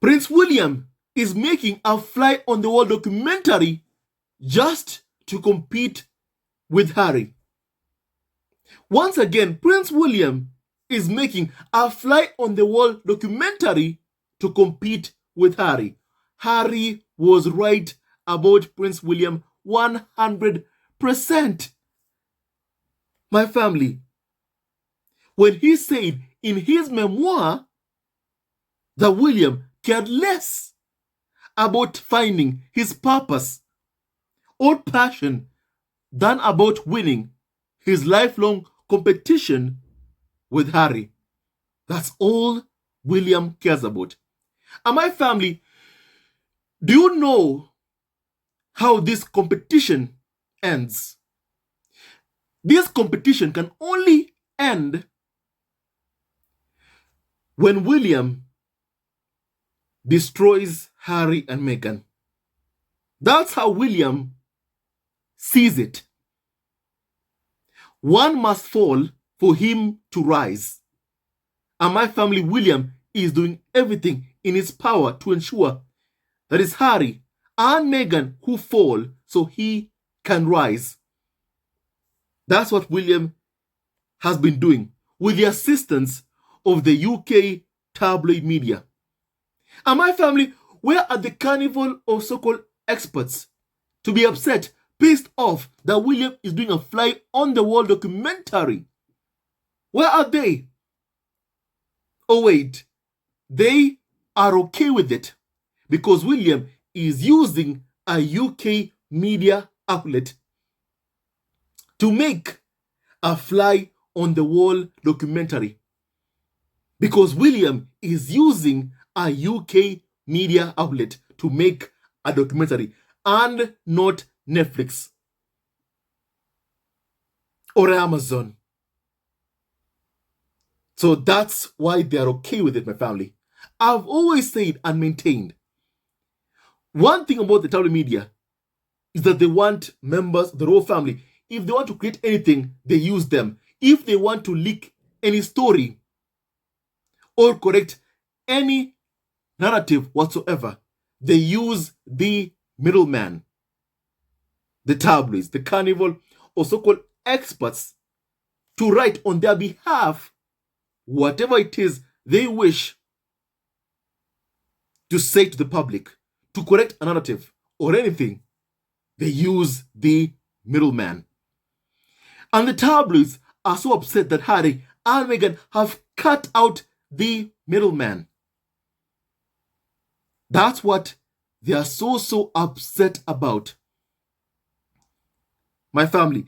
Prince William is making a fly on the wall documentary just to compete with Harry. Once again, Prince William is making a fly on the wall documentary to compete with Harry. Harry was right about Prince William 100%. My family, when he said in his memoir that William cared less about finding his purpose or passion than about winning his lifelong competition with Harry. That's all William cares about. And my family, do you know how this competition ends? This competition can only end when William destroys Harry and Meghan. That's how William sees it. One must fall for him to rise. And my family, William is doing everything in his power to ensure that it's Harry and Meghan who fall so he can rise. That's what William has been doing with the assistance of the UK tabloid media. And my family, where are the carnival of so-called experts to be upset, pissed off that William is doing a fly on the wall documentary? Where are they? Oh wait, they are okay with it because William is using a UK media outlet to make a fly on the wall documentary, because William is using a UK media outlet to make a documentary and not Netflix or Amazon. So that's why they're okay with it, my family. I've always said and maintained, one thing about the tabloid media is that they want members of the royal family. If they want to create anything, they use them. If they want to leak any story or correct any narrative whatsoever, they use the middleman, the tabloids, the carnival, or so-called experts to write on their behalf whatever it is they wish to say to the public, to correct a narrative or anything. They use the middleman. And the tabloids are so upset that Harry and Meghan have cut out the middleman. That's what they are so upset about. My family,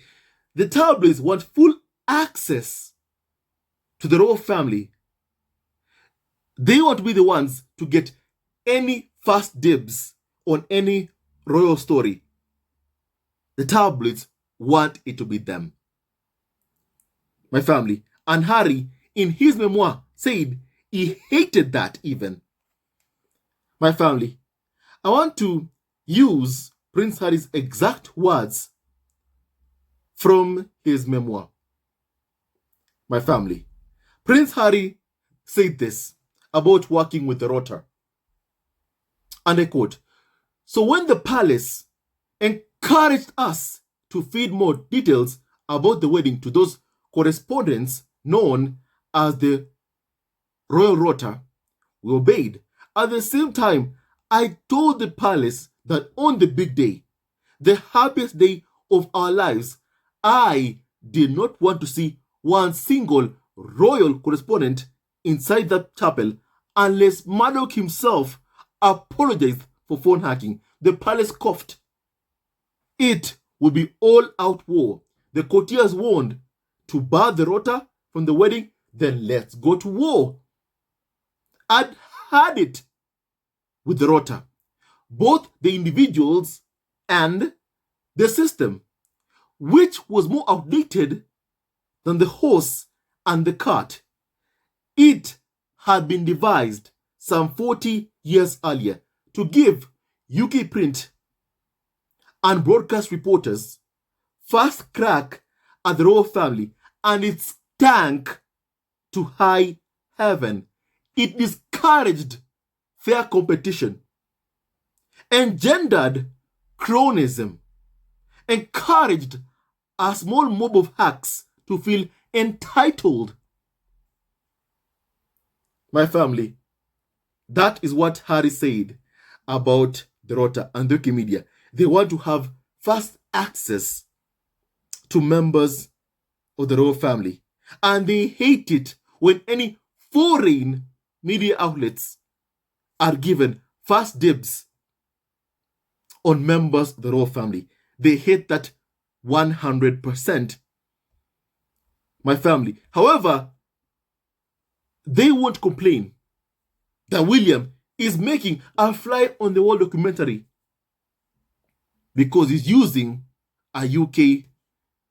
the tabloids want full access to the royal family. They want to be the ones to get any first dibs on any royal story. The tabloids want it to be them. My family, and Harry, in his memoir, said he hated that even. My family, I want to use Prince Harry's exact words from his memoir. My family, Prince Harry said this about working with the Rota. And I quote, "So when the palace encouraged us to feed more details about the wedding to those correspondents known as the Royal Rota, we obeyed. At the same time, I told the palace that on the big day, the happiest day of our lives, I did not want to see one single royal correspondent inside that chapel unless Murdoch himself apologized for phone hacking." The palace coughed. It would be all-out war. The courtiers warned to bar the Rota from the wedding, then let's go to war. I'd had it with the Rota, both the individuals and the system, which was more outdated than the horse and the cart. It had been devised some 40 years earlier to give UK print and broadcast reporters first crack at the royal family, and it stank to high heaven. It discouraged unfair competition, engendered cronyism, encouraged a small mob of hacks to feel entitled. My family, that is what Harry said about the Rota and the Wikimedia. They want to have fast access to members of the royal family, and they hate it when any foreign media outlets are given fast dibs on members of the royal family. They hate that 100%. My family. However, they won't complain that William is making a fly on the wall documentary because he's using a UK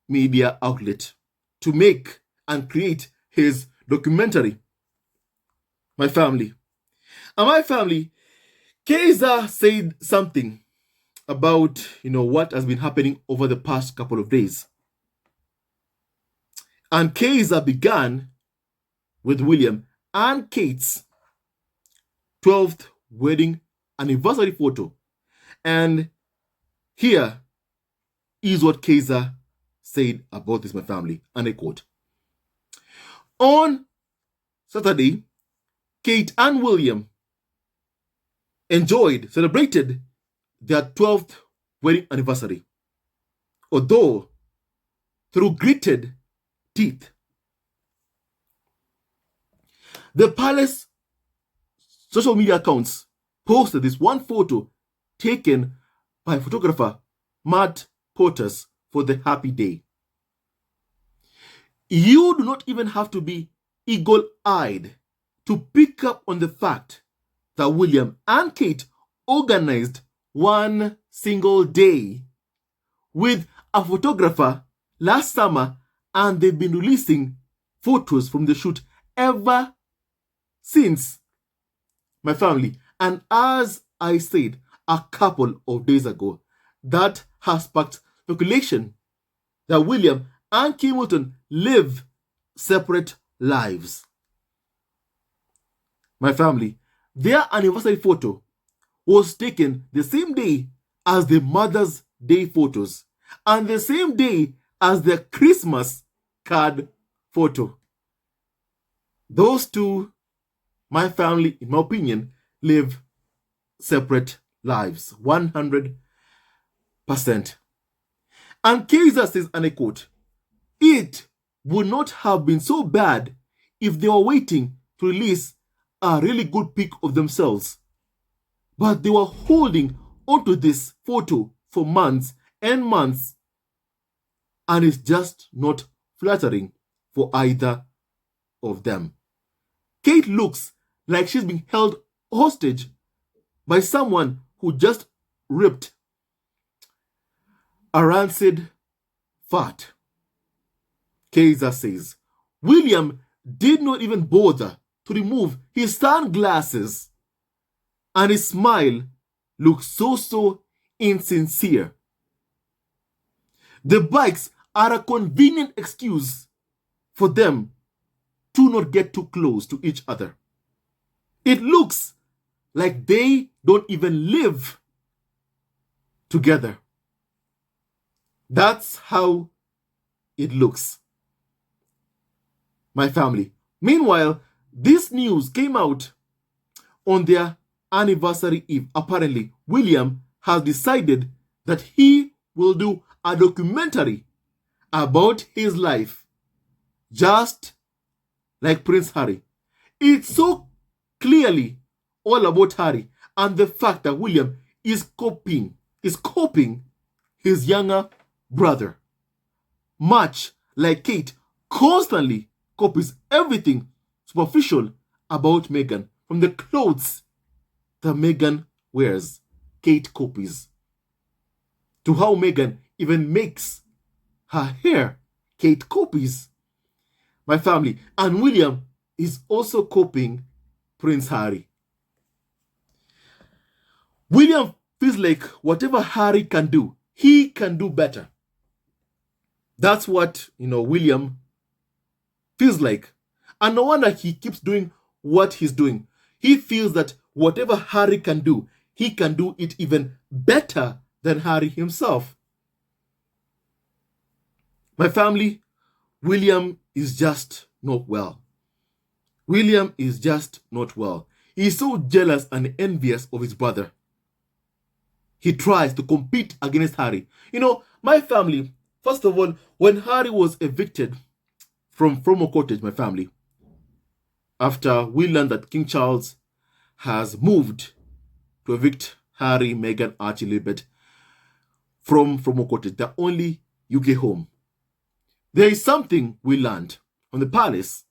media outlet to make and create his documentary. My family. And my family, Kaiser said something about, what has been happening over the past couple of days. And Kaiser began with William and Kate's 12th wedding anniversary photo. And here is what Kaiser said about this, my family, and I quote. On Saturday, Kate and William celebrated their 12th wedding anniversary, although through gritted teeth. The palace social media accounts posted this one photo taken by photographer Matt Potters for the happy day. You do not even have to be eagle-eyed to pick up on the fact that William and Kate organized one single day with a photographer last summer, and they've been releasing photos from the shoot ever since, my family. And as I said a couple of days ago, that has sparked speculation that William and Kate Middleton live separate lives. My family, their anniversary photo was taken the same day as the Mother's Day photos and the same day as their Christmas card photo. Those two, my family, in my opinion, live separate lives, 100%. And Kaiser says, and I quote, "It would not have been so bad if they were waiting to release a really good pic of themselves. But they were holding onto this photo for months and months, and it's just not flattering for either of them." Kate looks like she's being held hostage by someone who just ripped a rancid fart. Kaiser says, William did not even bother to remove his sunglasses, and his smile looks so insincere. The bikes are a convenient excuse for them to not get too close to each other. It looks like they don't even live together. That's how it looks, my family. Meanwhile, this news came out on their anniversary eve. Apparently, William has decided that he will do a documentary about his life, just like Prince Harry. It's so clearly all about Harry and the fact that William is copying his younger brother. Much like Kate constantly copies everything superficial about Meghan. From the clothes that Meghan wears, Kate copies, to how Meghan even makes her hair, Kate copies, my family. And William is also copying Prince Harry. William feels like whatever Harry can do, he can do better. That's what, William feels like. And no wonder he keeps doing what he's doing. He feels that whatever Harry can do, he can do it even better than Harry himself. My family, William is just not well. William is just not well. He's so jealous and envious of his brother. He tries to compete against Harry. My family, first of all, when Harry was evicted from Fromo Cottage, my family, after we learned that King Charles has moved to evict Harry, Meghan, Archie, Elizabeth from Fromo Cottage, the only UK home, there is something we learned from the palace.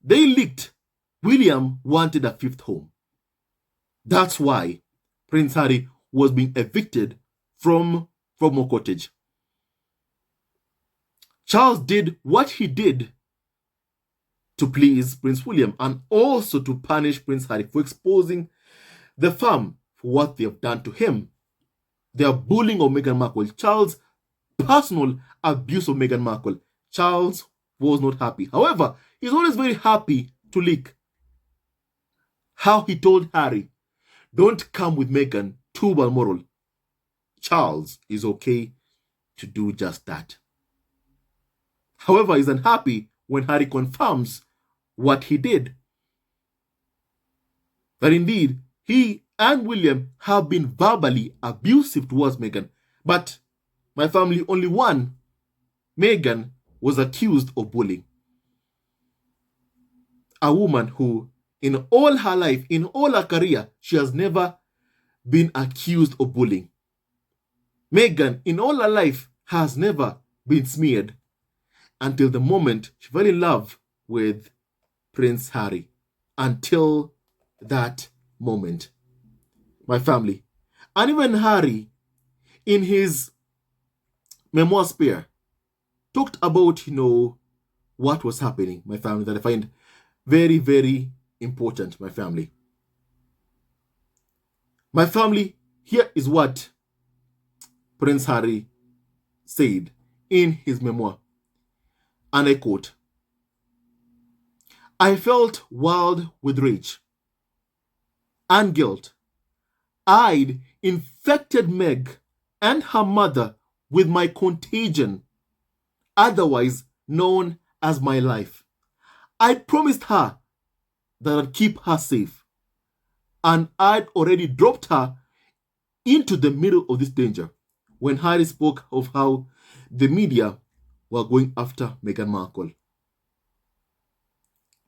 They leaked William wanted a fifth home. That's why Prince Harry was being evicted from Fromo Cottage. Charles did what he did to please Prince William and also to punish Prince Harry for exposing the farm for what they have done to him. Their bullying of Meghan Markle, Charles' personal abuse of Meghan Markle. Charles was not happy. However, he's always very happy to leak how he told Harry, don't come with Meghan to Balmoral. Charles is okay to do just that. However, he's unhappy when Harry confirms what he did. That indeed, he and William have been verbally abusive towards Meghan. But my family, only one, Meghan, was accused of bullying. A woman who, in all her life, in all her career, she has never been accused of bullying. Meghan, in all her life, has never been smeared until the moment she fell in love with Prince Harry. Until that moment. My family. And even Harry, in his memoir spare, talked about, what was happening, my family, that I find very, very important, my family. My family, here is what Prince Harry said in his memoir. And I quote, I felt wild with rage and guilt. I'd infected Meg and her mother with my contagion, otherwise known as my life. I'd promised her that I'd keep her safe, and I'd already dropped her into the middle of this danger when Harry spoke of how the media were going after Meghan Markle.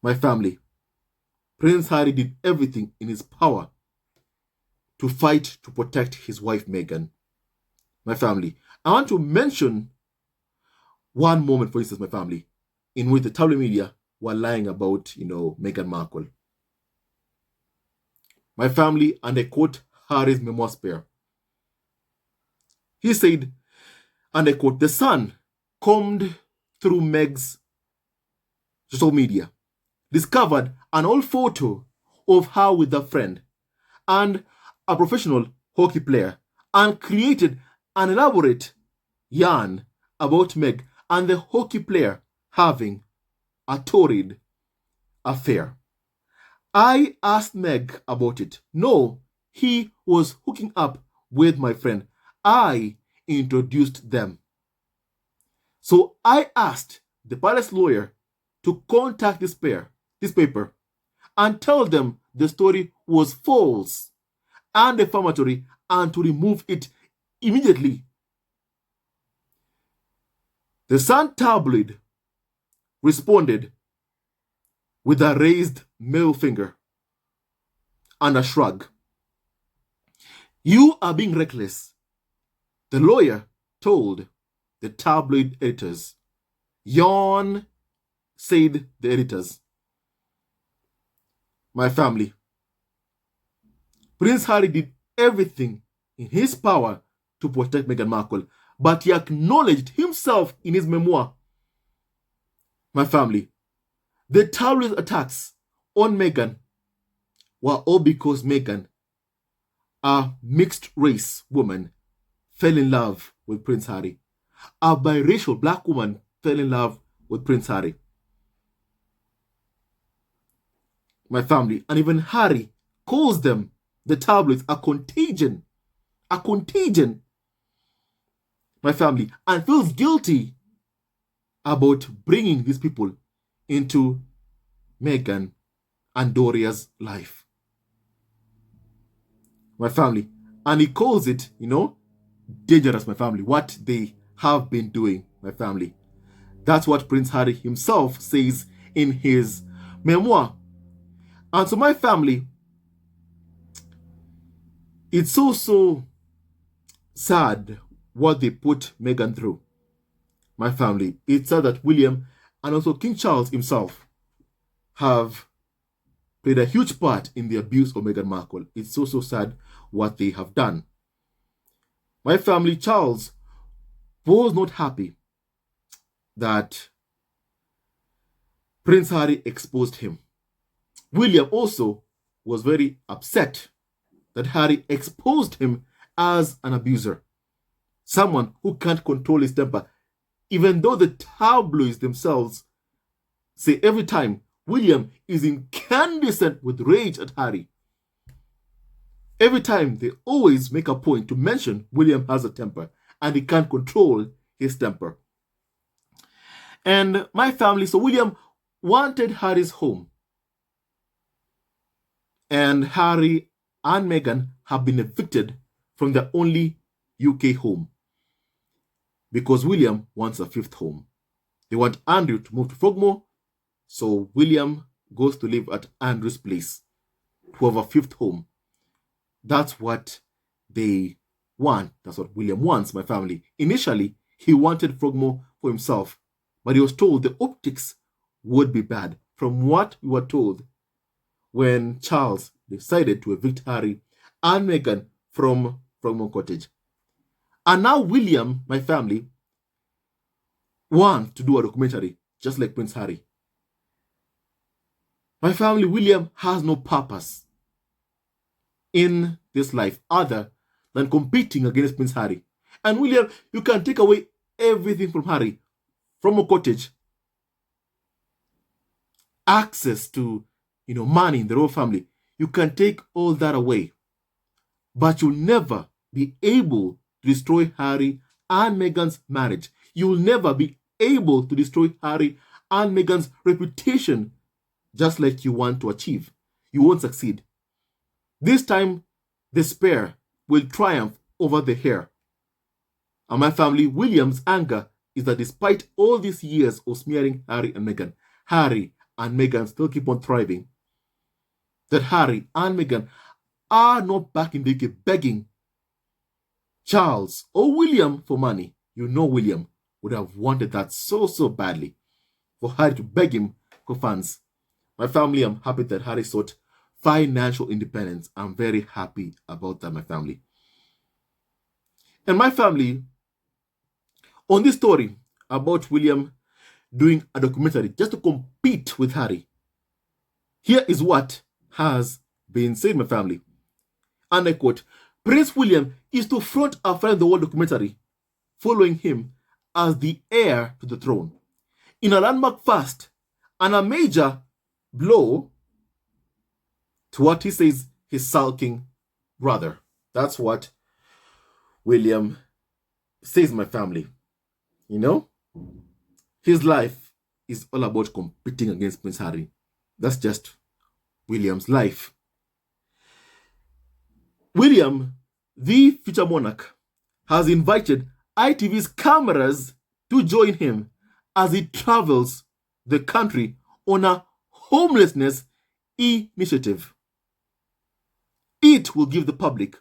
My family, Prince Harry did everything in his power to fight to protect his wife Meghan. My family, I want to mention one moment, for instance, my family, in which the tabloid media were lying about, Meghan Markle. My family, and I quote Harry's memoir spare. He said, and I quote, the Sun combed through Meg's social media, discovered an old photo of her with a friend and a professional hockey player, and created an elaborate yarn about Meg and the hockey player having a torrid affair. I asked Meg about it. No, he was hooking up with my friend. I introduced them. So I asked the palace lawyer to contact this paper, and tell them the story was false and defamatory and to remove it immediately. The Sun tabloid responded with a raised middle finger and a shrug. You are being reckless, the lawyer told the tabloid editors. Yawn, said the editors. My family, Prince Harry did everything in his power to protect Meghan Markle, but he acknowledged himself in his memoir. My family, the tabloid attacks on Meghan were all because Meghan, a mixed race woman, fell in love with Prince Harry. A biracial black woman fell in love with Prince Harry. My family, and even Harry calls them, the tabloids, a contagion. A contagion, my family, and feels guilty about bringing these people into Meghan and Doria's life. My family. And he calls it, dangerous, my family, what they have been doing, my family. That's what Prince Harry himself says in his memoir. And so, my family, it's so sad what they put Meghan through. My family, it's sad that William and also King Charles himself have played a huge part in the abuse of Meghan Markle. It's so sad what they have done. My family, Charles was not happy that Prince Harry exposed him. William also was very upset that Harry exposed him as an abuser, someone who can't control his temper, even though the tabloids themselves say every time William is incandescent with rage at Harry. Every time they always make a point to mention William has a temper and he can't control his temper. And my family, so William wanted Harry's home. And Harry and Meghan have been evicted from their only UK home because William wants a fifth home. They want Andrew to move to Frogmore, so William goes to live at Andrew's place to have a fifth home. That's what they want. That's what William wants, my family. Initially, he wanted Frogmore for himself, but he was told the optics would be bad. From what we were told when Charles decided to evict Harry and Meghan from Frogmore Cottage. And now William, my family, wants to do a documentary just like Prince Harry. My family, William has no purpose in this life other than competing against Prince Harry. And William, you can take away everything from Harry, from a cottage, access to money in the royal family. You can take all that away, but you'll never be able to destroy Harry and Meghan's marriage. You'll never be able to destroy Harry and Meghan's reputation just like you want to achieve. You won't succeed. This time, despair will triumph over the heir. And my family, William's anger is that despite all these years of smearing Harry and Meghan, Harry and Meghan still keep on thriving. That Harry and Meghan are not back in the UK begging Charles or William for money. William would have wanted that so badly, for Harry to beg him for funds. My family, I'm happy that Harry sought financial independence. I'm very happy about that, my family. And my family, on this story about William doing a documentary just to compete with Harry, here is what has been said, my family. And I quote, Prince William is to front a Friend of the World documentary following him as the heir to the throne in a landmark first and a major blow to what he says his sulking brother. That's what William says, my family. His life is all about competing against Prince Harry. That's just William's life. William, the future monarch, has invited ITV's cameras to join him as he travels the country on a homelessness initiative. It will give the public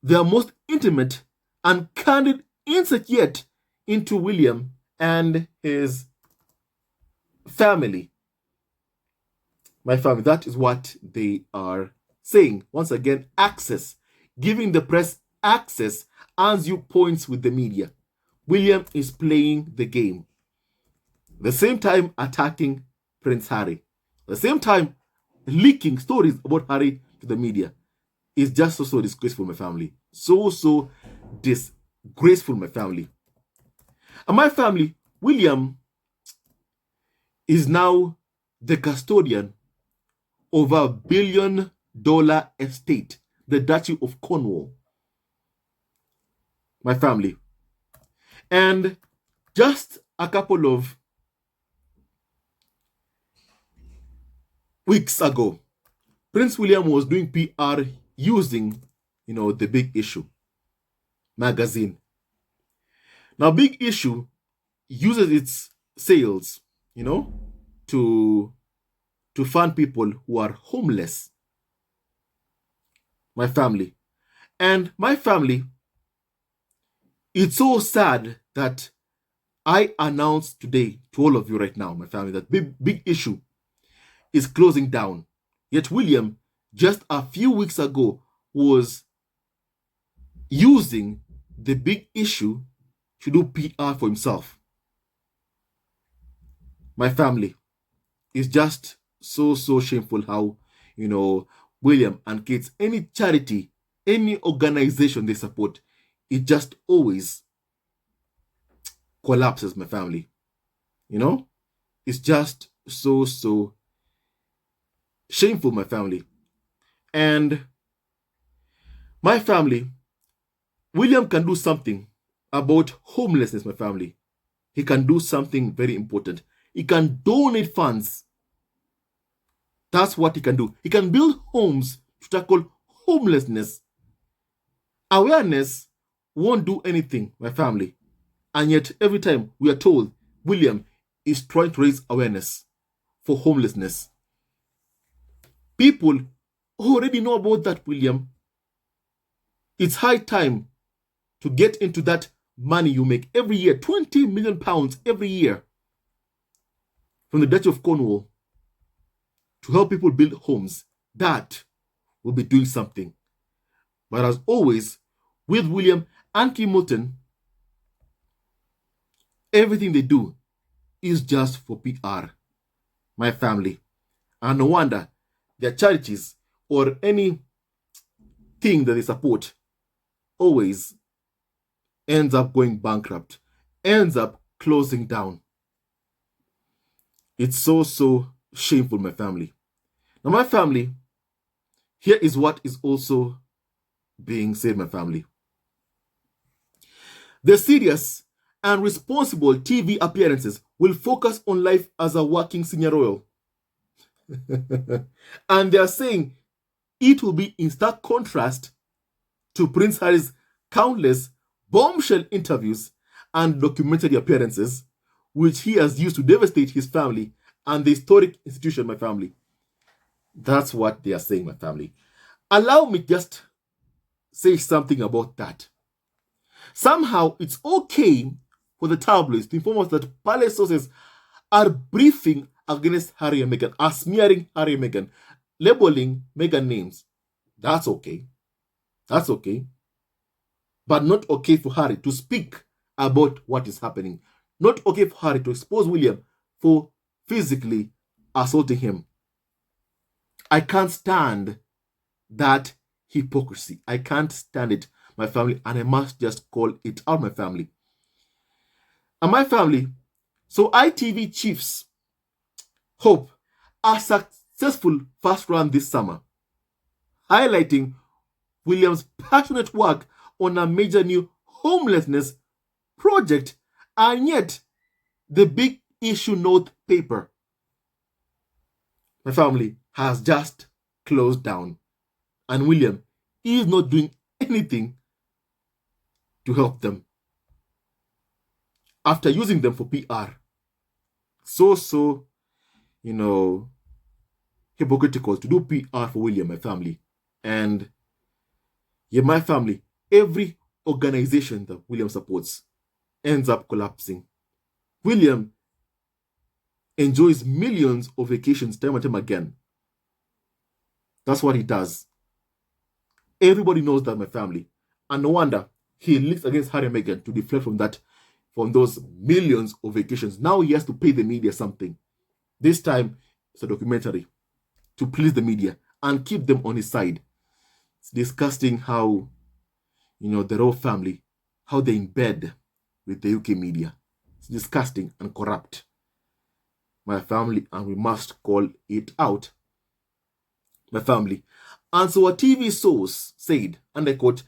their most intimate and candid insight yet into William and his family. My family, that is what they are saying. Once again, access, giving the press access as you points with the media. William is playing the game. The same time attacking Prince Harry. The same time leaking stories about Harry to the media. Is just so disgraceful, my family. So disgraceful, my family. And my family, William is now the custodian of $1 billion estate, the Duchy of Cornwall. My family. And just a couple of weeks ago, Prince William was doing PR using, the Big Issue magazine. Now, Big Issue uses its sales, to fund people who are homeless. My family. And my family, it's so sad that I announce today to all of you right now, my family, that Big Issue is closing down. Yet William, just a few weeks ago, was using the Big Issue to do PR for himself. My family, is just so shameful how, William and Kate's, any charity, any organization they support, it just always collapses, my family. It's just so shameful, my family. And my family, William can do something about homelessness, my family. He can do something very important. He can donate funds. That's what he can do. He can build homes to tackle homelessness. Awareness won't do anything, my family. And yet, every time we are told William is trying to raise awareness for homelessness. People already know about that, William. It's high time to get into that money you make every year, £20 million every year from the Duchy of Cornwall to help people build homes. That will be doing something. But as always, with William and Kim Moulton, everything they do is just for PR. My family. And no wonder their charities or any thing that they support always ends up going bankrupt, ends up closing down. It's so shameful, my family. Now, my family, here is what is also being said, my family. The serious and responsible TV appearances will focus on life as a working senior royal. And they are saying it will be in stark contrast to Prince Harry's countless bombshell interviews and documentary appearances, which he has used to devastate his family and the historic institution, my family. That's what they are saying, my family. Allow me just say something about that. Somehow, it's okay for the tabloids to inform us that palace sources are briefing against Harry and Meghan, are smearing Harry and Meghan, labeling Meghan names. That's okay. That's okay. But not okay for Harry to speak about what is happening. Not okay for Harry to expose William for physically assaulting him. I can't stand that hypocrisy. I can't stand it, my family, and I must just call it out, my family. And my family, so ITV chiefs hope a successful first run this summer, highlighting William's passionate work on a major new homelessness project, and yet the Big Issue Note paper, my family, has just closed down, and William is not doing anything to help them after using them for PR. So hypocritical to do PR for William, my family. And yeah, my family, every organization that William supports ends up collapsing. William enjoys millions of vacations time and time again. That's what he does. Everybody knows that, my family. And no wonder he leaks against Harry and Meghan to deflect from those millions of vacations. Now he has to pay the media something. This time, it's a documentary to please the media and keep them on his side. It's disgusting how, the royal family, how they're in bed with the UK media. It's disgusting and corrupt, my family, and we must call it out, my family. And so a TV source said, and I quote,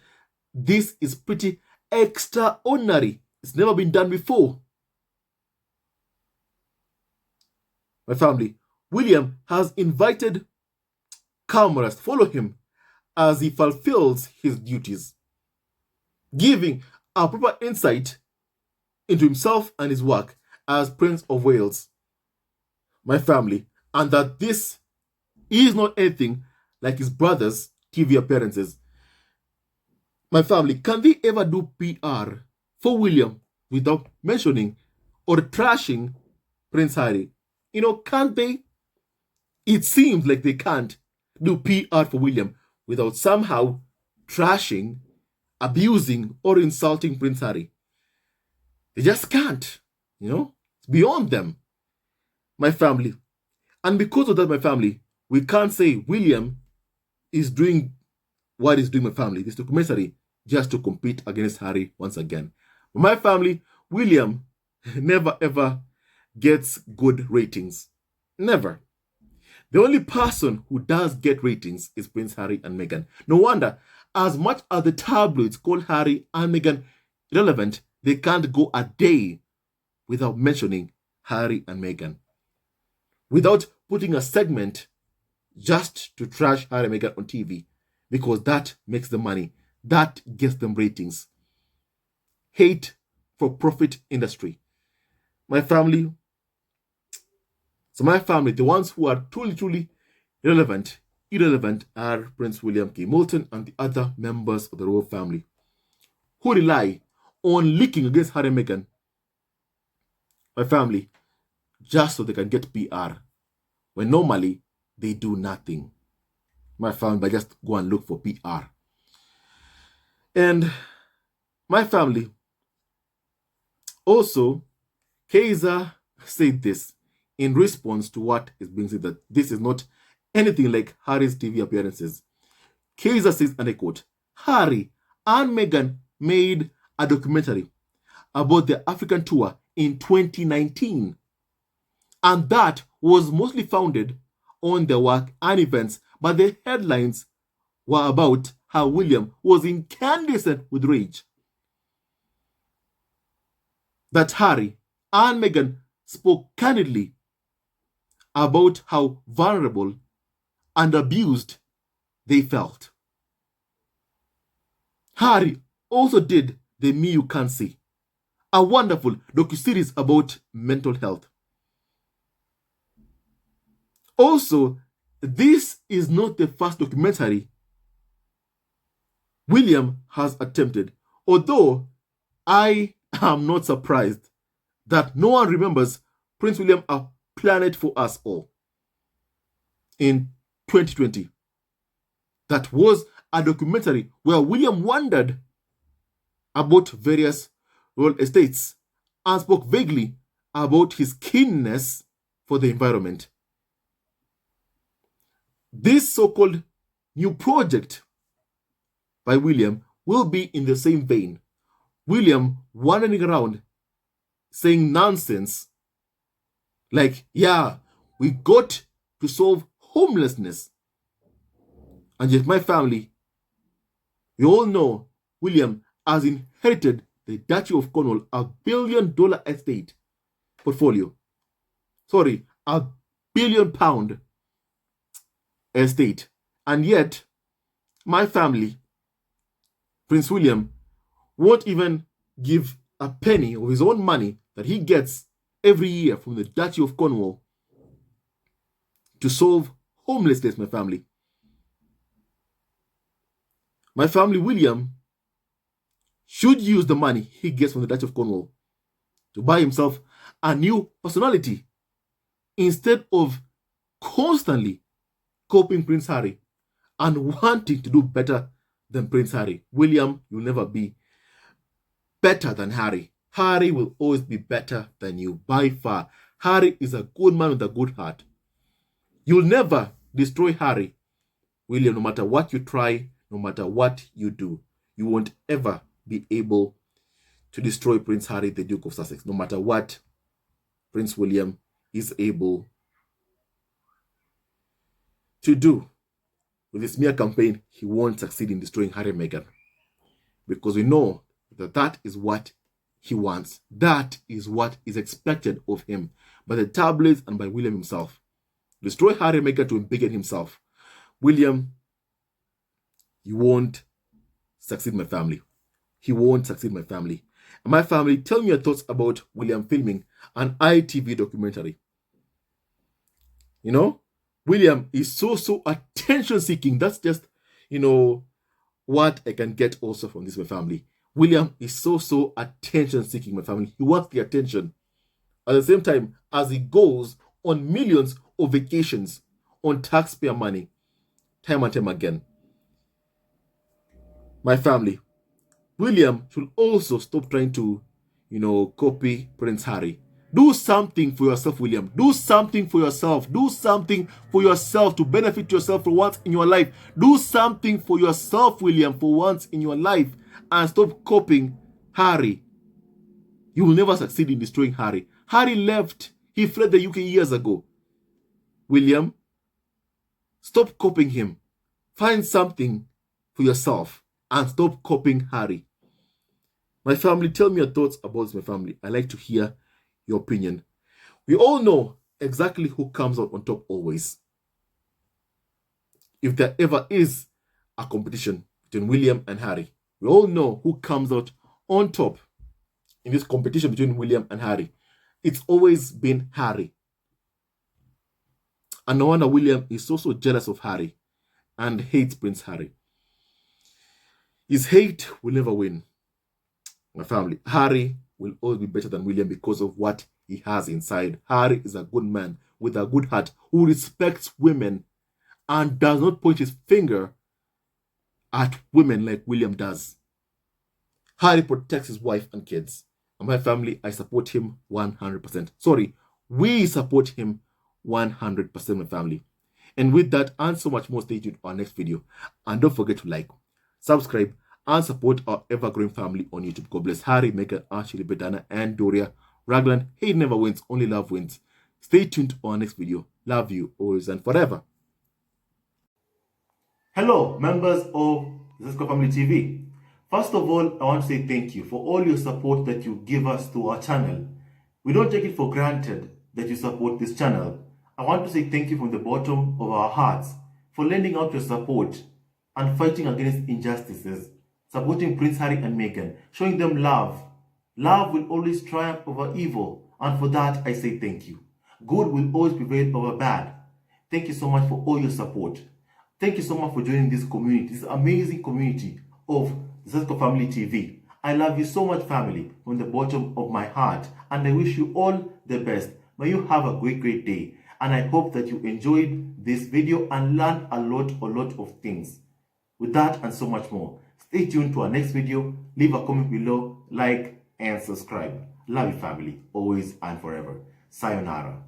"This is pretty extraordinary. It's never been done before." My family, William has invited cameras to follow him as he fulfills his duties, giving a proper insight into himself and his work as Prince of Wales. My family, and that this is not anything like his brother's TV appearances. My family, can they ever do PR for William without mentioning or trashing Prince Harry? Can't they? It seems like they can't do PR for William without somehow trashing, abusing, or insulting Prince Harry. They just can't. It's beyond them. My family. And because of that, my family, we can't say William is doing what he's doing, my family, this documentary, just to compete against Harry once again. But my family, William never ever gets good ratings. Never. The only person who does get ratings is Prince Harry and Meghan. No wonder, as much as the tabloids call Harry and Meghan irrelevant, they can't go a day without mentioning Harry and Meghan, without putting a segment just to trash Harry and Meghan on TV, because that makes them money. That gets them ratings. Hate for profit industry. My family, the ones who are truly irrelevant are Prince William K. Moulton and the other members of the royal family who rely on leaking against Harry and Meghan, my family, just so they can get PR, when normally they do nothing. My family, but just go and look for PR. And my family, also, Kaiser said this in response to what is being said, that this is not anything like Harry's TV appearances. Kaiser says, and I quote, "Harry and Meghan made a documentary about their African tour in 2019. And that was mostly founded on their work and events, but the headlines were about how William was incandescent with rage. That Harry and Meghan spoke candidly about how vulnerable and abused they felt. Harry also did the Me You Can't See, a wonderful docuseries about mental health. Also, this is not the first documentary William has attempted, although I am not surprised that no one remembers Prince William, A Planet for Us All in 2020. That was a documentary where William wondered about various royal estates and spoke vaguely about his keenness for the environment. This so-called new project by William will be in the same vein. William wandering around saying nonsense like, yeah, we got to solve homelessness. And yet my family, we all know William has inherited the Duchy of Cornwall, $1 billion estate portfolio. Sorry, £1 billion estate. And yet, my family, Prince William, won't even give a penny of his own money that he gets every year from the Duchy of Cornwall to solve homelessness, my family. My family, William, should use the money he gets from the Duchy of Cornwall to buy himself a new personality instead of constantly copying Prince Harry and wanting to do better than Prince Harry. William, you'll never be better than Harry. Harry will always be better than you by far. Harry is a good man with a good heart. You'll never destroy Harry, William, no matter what you try, no matter what you do. You won't ever be able to destroy Prince Harry, the Duke of Sussex, no matter what Prince William is able to do. with the smear campaign, he won't succeed in destroying Harry and Meghan. Because we know that that is what he wants. That is what is expected of him by the tabloids and by William himself. Destroy Harry and Meghan to embiggen himself. William, you won't succeed my family. He won't succeed my family. And my family, tell me your thoughts about William filming an ITV documentary. You know, William is so attention-seeking. That's just, what I can get also from this, my family. William is so attention-seeking, my family. He wants the attention. At the same time, as he goes on millions of vacations on taxpayer money, time and time again. My family, William should also stop trying to, copy Prince Harry. Do something for yourself, William. Do something for yourself. Do something for yourself to benefit yourself for once in your life. Do something for yourself, William, for once in your life. And stop copying Harry. You will never succeed in destroying Harry. Harry left. He fled the UK years ago. William, stop copying him. Find something for yourself and stop copying Harry. My family, tell me your thoughts about this, my family. I like to hear your opinion. We all know exactly who comes out on top always. If there ever is a competition between William and Harry, we all know who comes out on top in this competition between William and Harry. It's always been Harry. And no wonder William is so jealous of Harry and hates Prince Harry. His hate will never win. My family, Harry will always be better than William because of what he has inside. Harry is a good man with a good heart who respects women and does not point his finger at women like William does. Harry protects his wife and kids. And my family, I support him 100%. Sorry, we support him 100%, my family. And with that and so much more, stay tuned for our next video. And don't forget to like, subscribe, and support our ever-growing family on YouTube. God bless Harry, Meghan, Ashley, Bedana, and Doria. Raglan, hate never wins, only love wins. Stay tuned for our next video. Love you always and forever. Hello, members of Zesco Family TV. First of all, I want to say thank you for all your support that you give us to our channel. We don't take it for granted that you support this channel. I want to say thank you from the bottom of our hearts for lending out your support and fighting against injustices, supporting Prince Harry and Meghan, showing them love. Love will always triumph over evil, and for that I say thank you. Good will always prevail over bad. Thank you so much for all your support. Thank you so much for joining this community, this amazing community of Zesco Family TV. I love you so much, family, from the bottom of my heart, and I wish you all the best. May you have a great day, and I hope that you enjoyed this video and learned a lot of things. With that and so much more, stay tuned to our next video. Leave a comment below, like, and subscribe. Love you, family, always and forever. Sayonara.